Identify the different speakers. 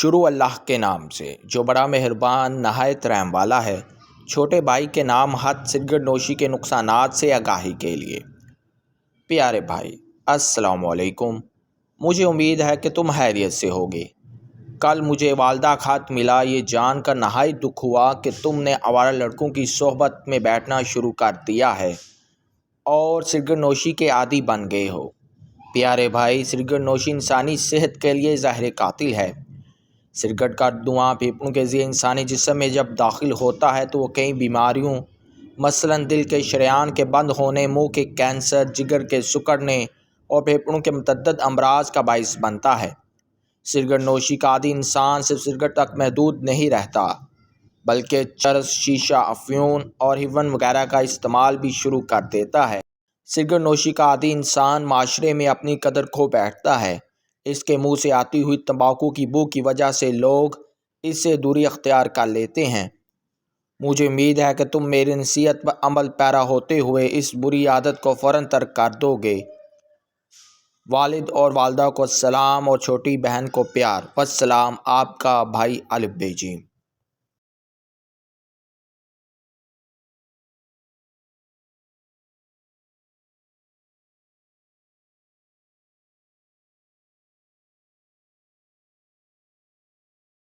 Speaker 1: شروع اللہ کے نام سے جو بڑا مہربان نہایت رحم والا ہے۔ چھوٹے بھائی کے نام حد سگریٹ نوشی کے نقصانات سے آگاہی کے لیے۔ پیارے بھائی، السلام علیکم۔ مجھے امید ہے کہ تم خیریت سے ہوگے۔ کل مجھے والدہ خط ملا، یہ جان کر نہایت دکھ ہوا کہ تم نے آوارہ لڑکوں کی صحبت میں بیٹھنا شروع کر دیا ہے اور سگریٹ نوشی کے عادی بن گئے ہو۔ پیارے بھائی، سگریٹ نوشی انسانی صحت کے لیے ظاہر قاتل ہے۔ سگریٹ کا دھواں پھیپھڑوں کے ذریعے انسانی جسم میں جب داخل ہوتا ہے تو وہ کئی بیماریوں مثلاً دل کے شریان کے بند ہونے، منہ کے کینسر، جگر کے سکڑنے اور پھیپھڑوں کے متعدد امراض کا باعث بنتا ہے۔ سگریٹ نوشی کا عادی انسان صرف سگریٹ تک محدود نہیں رہتا بلکہ چرس، شیشہ، افیون اور ہیروئن وغیرہ کا استعمال بھی شروع کر دیتا ہے۔ سگریٹ نوشی کا عادی انسان معاشرے میں اپنی قدر کھو بیٹھتا ہے۔ اس کے منہ سے آتی ہوئی تمباکو کی بو کی وجہ سے لوگ اس سے دوری اختیار کر لیتے ہیں۔ مجھے امید ہے کہ تم میری نصیحت پر عمل پیرا ہوتے ہوئے اس بری عادت کو فوراً ترک کر دو گے۔ والد اور والدہ کو السلام اور چھوٹی بہن کو پیار۔ والسلام، آپ کا بھائی الف بے جیم۔